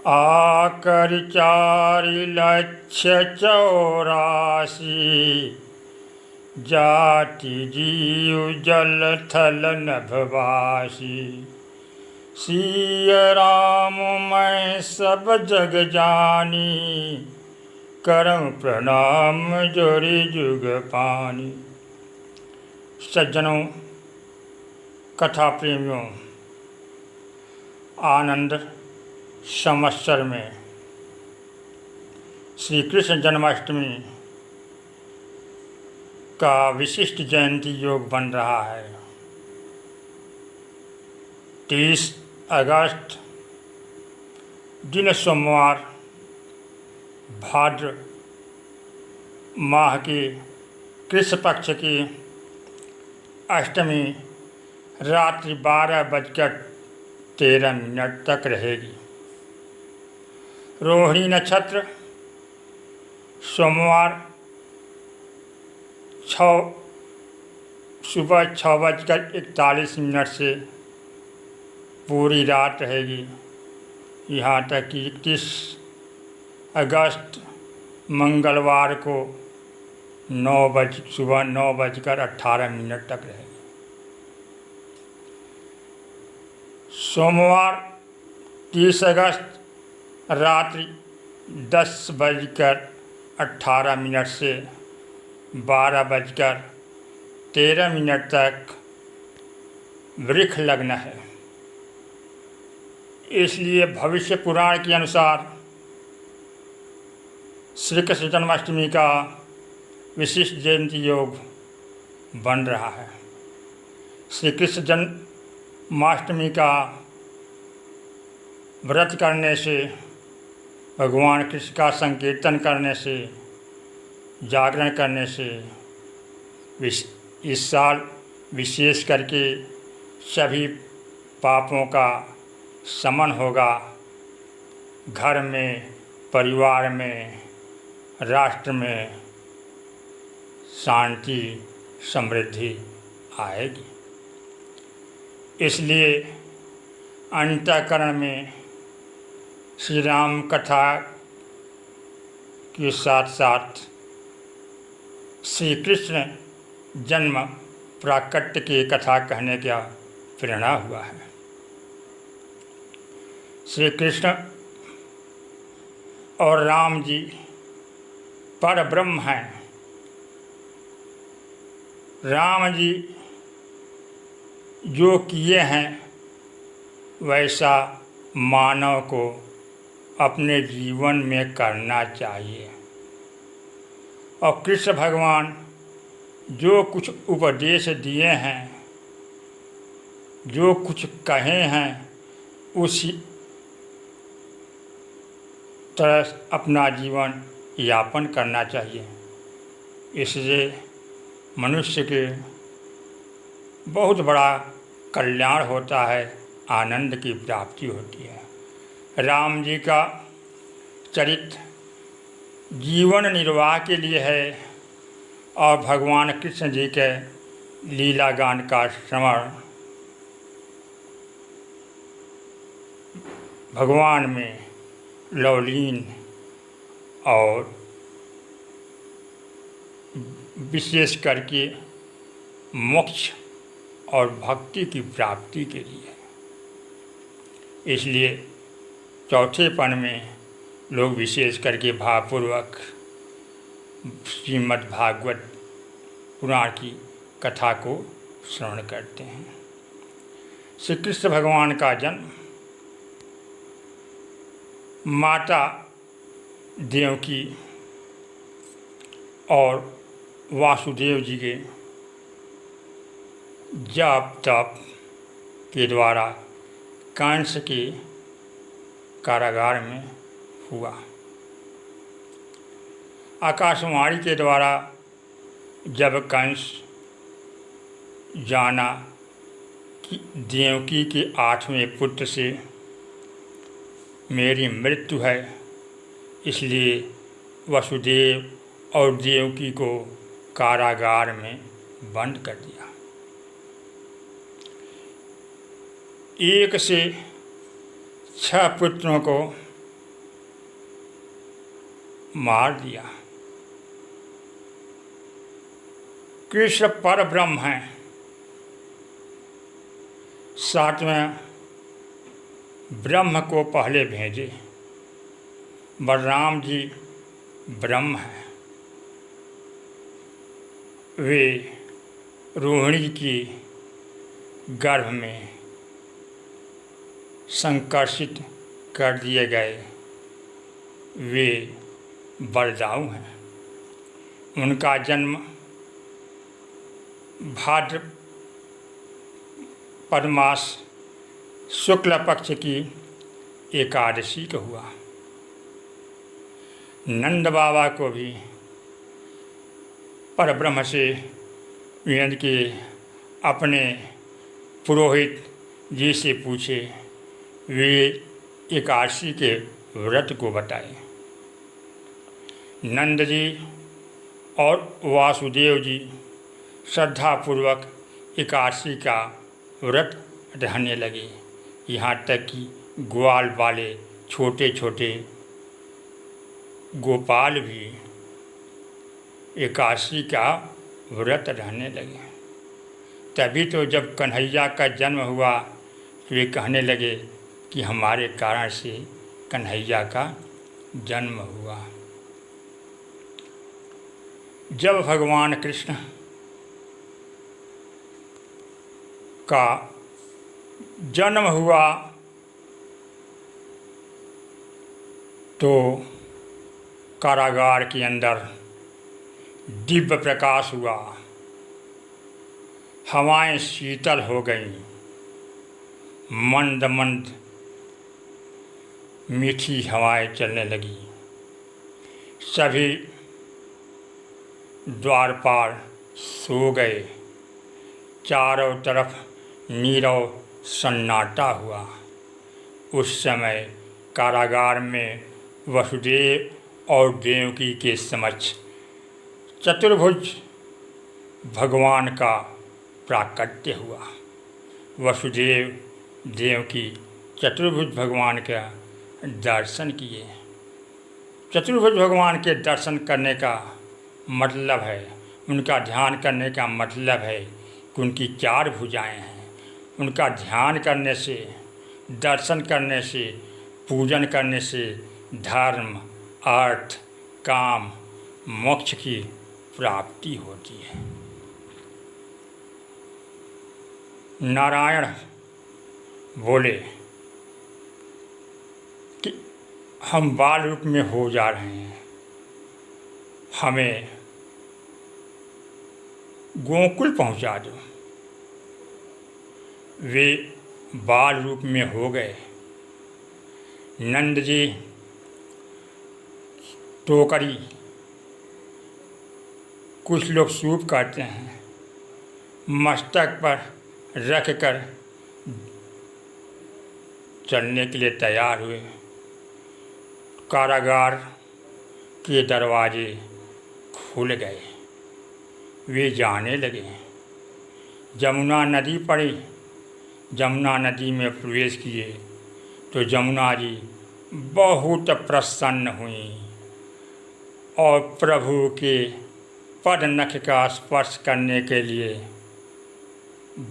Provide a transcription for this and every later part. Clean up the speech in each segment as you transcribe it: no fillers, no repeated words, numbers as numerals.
आकर 4,84,00,000 जाति जीव जल थल नभवासी। सिय राम मैं सब जग जानी, करम प्रणाम जोरी जुग पानी। सज्जनों, कथा प्रेमियों, आनंद संवत्सर में श्री कृष्ण जन्माष्टमी का विशिष्ट जयंती योग बन रहा है। 30 अगस्त दिन सोमवार, भाद्र माह की कृष्ण पक्ष की अष्टमी रात्रि 12:13 तक रहेगी। रोहिणी नक्षत्र सोमवार सुबह 6:41 से पूरी रात रहेगी। यहाँ तक कि 31 अगस्त मंगलवार को सुबह 9:18 तक रहेगी। सोमवार 30 अगस्त रात्रि 10:18 से 12:13 तक वृक्ष लग्न है। इसलिए भविष्य पुराण के अनुसार श्री कृष्ण जन्माष्टमी का विशिष्ट जयंती योग बन रहा है। श्री कृष्ण जन्माष्टमी का व्रत करने से, भगवान कृष्ण का संकीर्तन करने से, जागरण करने से इस साल विशेष करके सभी पापों का शमन होगा। घर में, परिवार में, राष्ट्र में शांति समृद्धि आएगी। इसलिए अंतःकरण में श्री राम कथा के साथ साथ श्री कृष्ण जन्म प्राकट्य की कथा कहने का प्रेरणा हुआ है। श्री कृष्ण और राम जी पर ब्रह्म हैं। राम जी जो किए हैं वैसा मानव को अपने जीवन में करना चाहिए। और कृष्ण भगवान जो कुछ उपदेश दिए हैं, जो कुछ कहे हैं, उसी तरह अपना जीवन यापन करना चाहिए। इससे मनुष्य के बहुत बड़ा कल्याण होता है, आनंद की प्राप्ति होती है। राम जी का चरित्र जीवन निर्वाह के लिए है और भगवान कृष्ण जी के लीला गान का श्रवण भगवान में लवलीन और विशेष करके मोक्ष और भक्ति की प्राप्ति के लिए। इसलिए चौथेपन में लोग विशेष करके भावपूर्वक श्रीमद् भागवत पुराण की कथा को श्रवण करते हैं। श्री कृष्ण भगवान का जन्म माता देवकी और वासुदेव जी के जाप तप के द्वारा कंस के कारागार में हुआ। आकाशवाणी के द्वारा जब कंस जाना कि देवकी के 8वें पुत्र से मेरी मृत्यु है, इसलिए वसुदेव और देवकी को कारागार में बंद कर दिया। 1 से 6 पुत्रों को मार दिया। कृष्ण पर ब्रह्म हैं, साथ में ब्रह्म को पहले भेजे। बलराम जी ब्रह्म हैं, वे रोहिणी की गर्भ में संकर्षित कर दिए गए, वे बलदाऊ हैं। उनका जन्म भाद्रपद मास शुक्ल पक्ष की एकादशी को हुआ। नंद बाबा को भी परब्रह्म से वेद के अपने पुरोहित जी से पूछे, वे एकादशी के व्रत को बताए। नंद जी और वासुदेव जी श्रद्धापूर्वक एकादशी का व्रत रहने लगे। यहाँ तक कि ग्वाल वाले छोटे छोटे गोपाल भी एकादशी का व्रत रहने लगे। तभी तो जब कन्हैया का जन्म हुआ तो वे कहने लगे कि हमारे कारण से कन्हैया का जन्म हुआ। जब भगवान कृष्ण का जन्म हुआ तो कारागार के अंदर दिव्य प्रकाश हुआ, हवाएं शीतल हो गईं, मंद मंद मीठी हवाएं चलने लगी। सभी द्वारपाल सो गए, चारों तरफ नीरव सन्नाटा हुआ। उस समय कारागार में वसुदेव और देवकी के समक्ष चतुर्भुज भगवान का प्राकट्य हुआ। वसुदेव देवकी चतुर्भुज भगवान का दर्शन किए। चतुर्भुज भगवान के दर्शन करने का मतलब है, उनका ध्यान करने का मतलब है कि उनकी चार भुजाएं हैं। उनका ध्यान करने से, दर्शन करने से, पूजन करने से धर्म, अर्थ, काम, मोक्ष की प्राप्ति होती है। नारायण बोले कि हम बाल रूप में हो जा रहे हैं, हमें गोकुल पहुंचा दो। वे बाल रूप में हो गए। नंद जी टोकरी, कुछ लोग सूप कहते हैं, मस्तक पर रख कर चलने के लिए तैयार हुए। कारागार के दरवाजे खुल गए, वे जाने लगे। जमुना नदी पड़ी, जमुना नदी में प्रवेश किए तो जमुना जी बहुत प्रसन्न हुई और प्रभु के पद नख का स्पर्श करने के लिए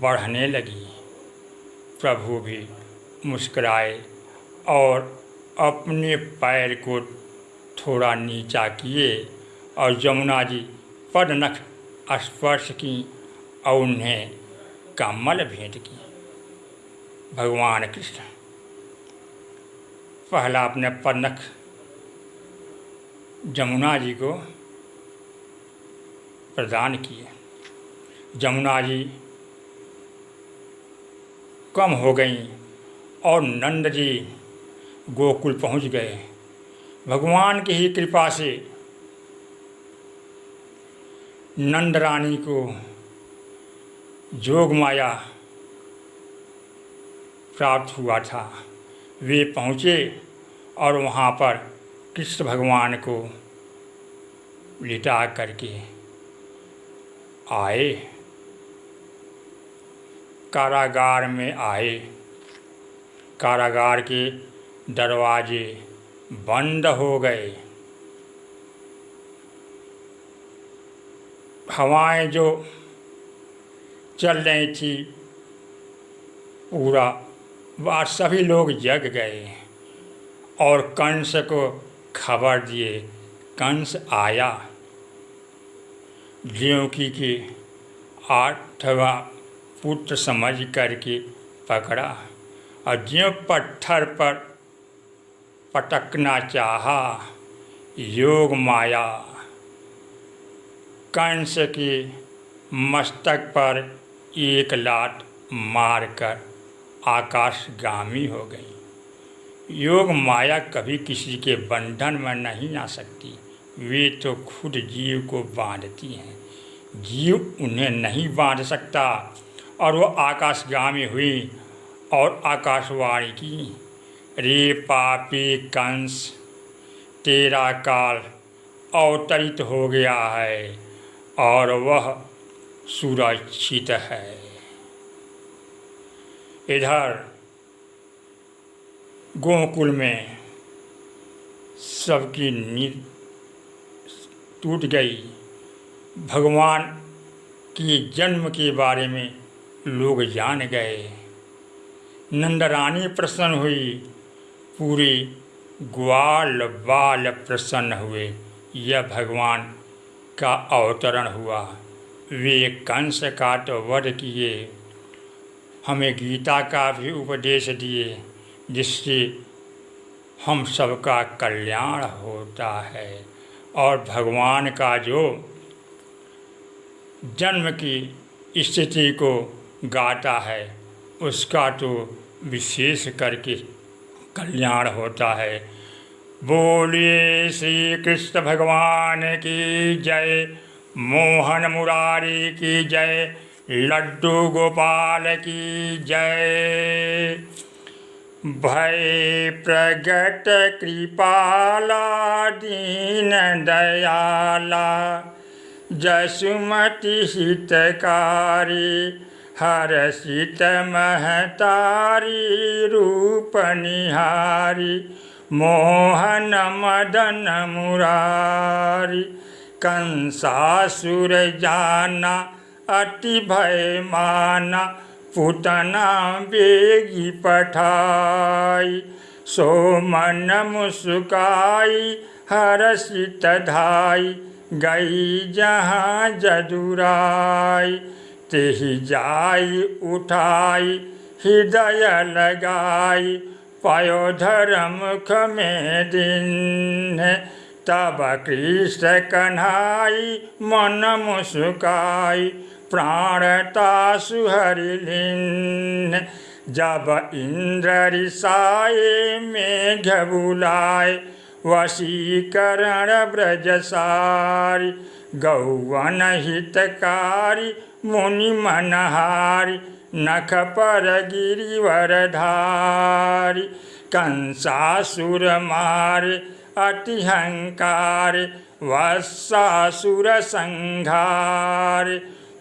बढ़ने लगी। प्रभु भी मुस्कुराए और अपने पैर को थोड़ा नीचा किए और जमुना जी पद नख स्पर्श की और उन्हें कमल भेंट की। भगवान कृष्ण पहला अपने पद नख जमुना जी को प्रदान किए। जमुना जी कम हो गईं और नंद जी गोकुल पहुंच गए। भगवान की ही कृपा से नंद रानी को जोग माया प्राप्त हुआ था। वे पहुँचे और वहाँ पर कृष्ण भगवान को लिटा करके आए, कारागार में आए। कारागार के दरवाजे बंद हो गए। हवाएं जो चल रही थी पूरा, वह सभी लोग जग गए और कंस को खबर दिए। कंस आया, ज्योंकि के 8वां पुत्र समझ करके पकड़ा और ज्यों पत्थर पर पटकना चाहा, योग माया कंस के मस्तक पर एक लात मारकर आकाशगामी हो गई। योग माया कभी किसी के बंधन में नहीं आ सकती, वे तो खुद जीव को बांधती हैं, जीव उन्हें नहीं बांध सकता। और वो आकाशगामी हुई और आकाशवाणी की, रे पापी कंस, तेरा काल अवतरित हो गया है और वह सुरक्षित है। इधर गोकुल में सबकी नींद टूट गई। भगवान के जन्म के बारे में लोग जान गए। नंदरानी प्रसन्न हुई, पूरे ग्वाल बाल प्रसन्न हुए। यह भगवान का अवतरण हुआ। वे कंस का तो वध किए, हमें गीता का भी उपदेश दिए, जिससे हम सबका कल्याण होता है। और भगवान का जो जन्म की स्थिति को गाता है, उसका तो विशेष करके कल्याण होता है। बोलिए श्री कृष्ण भगवान की जय, मोहन मुरारी की जय, लड्डू गोपाल की जय। भय प्रगट कृपाला दीन दयाला, जसुमति हितकारी, हर्षित महतारी, रूप निहारी, मोहन मदन मुरारी। कंसासुर जाना अति भय माना, पुतना बेगी पठाई, सो मन मुस्काई, हर्षित धाई, गई जहाँ जदुराई। तेहि जाई उठाई, हृदय लगाई, पयोधर मुख में दिन। तब कृष्ण कन्हाई, मन मुस्काई, प्राणता सुहरि लीन। जब इंद्र रिसाए मेघ बुलाए, वशीकरण ब्रज सारी। गौवन हितकारी, मुनि मनहारी, नख पर गिरिवरधारी। कंसासुर मारे अतिहंकार, वत्सासुर संघार।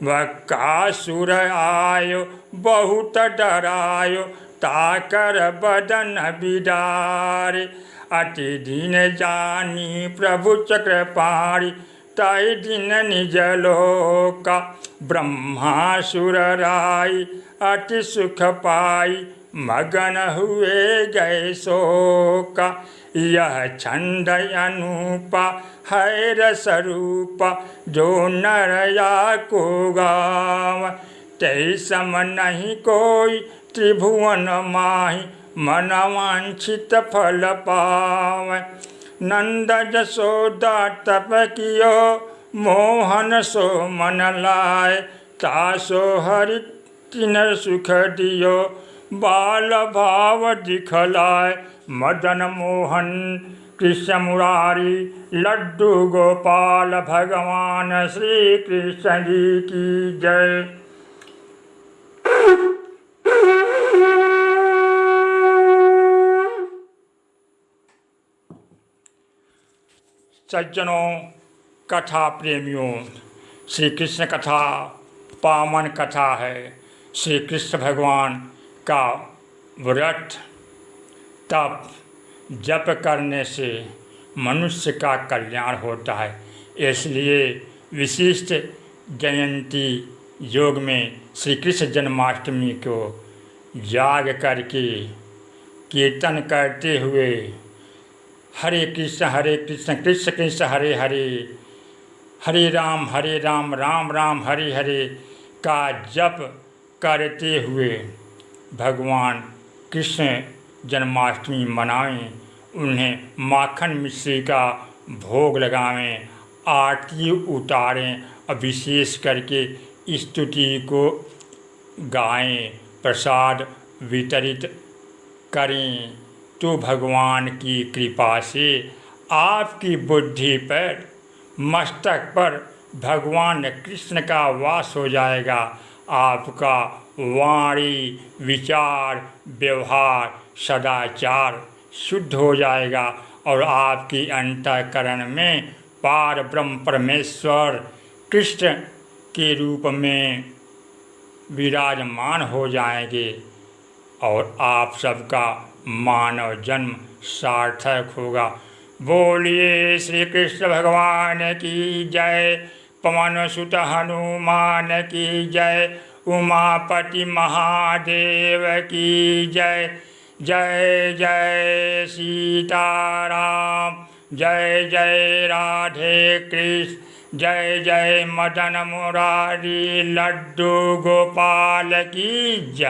वक्कासुर आयो बहुत डरायो, ताकर बदन बिदारे। अति दिन जानी प्रभु चक्रपाणी, तय दिन निज लोका। ब्रह्मासुर राई अति सुख पाई, मगन हुए गए शोका। यह छंद अनूपा है रसरूपा, जो नर या को गाव। तै सम नहीं कोई त्रिभुवन माही, मन वांछित फल पाव। नंद जसोदा तप कियो, मोहन सो मन लाए। तासो हरि तिन सुख दियो, बाल भाव दिखलाए। मदन मोहन कृष्ण मुरारी, लड्डू गोपाल भगवान श्री कृष्ण जी की जय। सज्जनों, कथा प्रेमियों, श्री कृष्ण कथा पावन कथा है। श्री कृष्ण भगवान का व्रत तप जप करने से मनुष्य का कल्याण होता है। इसलिए विशिष्ट जयंती योग में श्री कृष्ण जन्माष्टमी को जाग करके कीर्तन करते हुए हरे कृष्ण कृष्ण कृष्ण हरे हरे, हरे राम राम राम हरे हरे का जप करते हुए भगवान कृष्ण जन्माष्टमी मनाएं, उन्हें माखन मिश्री का भोग लगावें, आरती उतारें और विशेष करके स्तुति को गाएं, प्रसाद वितरित करें। तो भगवान की कृपा से आपकी बुद्धि पर, मस्तक पर भगवान कृष्ण का वास हो जाएगा। आपका वाणी विचार व्यवहार सदाचार शुद्ध हो जाएगा और आपकी अंतःकरण में पार ब्रह्म परमेश्वर कृष्ण के रूप में विराजमान हो जाएंगे और आप सबका मानव जन्म सार्थक होगा। बोलिए श्री कृष्ण भगवान की जय, पवन सुत हनुमान की जय, उमापति महादेव की जय। जय जय सीताराम, जय जय राधे कृष्ण, जय जय मदन मुरारी, लड्डू गोपाल की जय।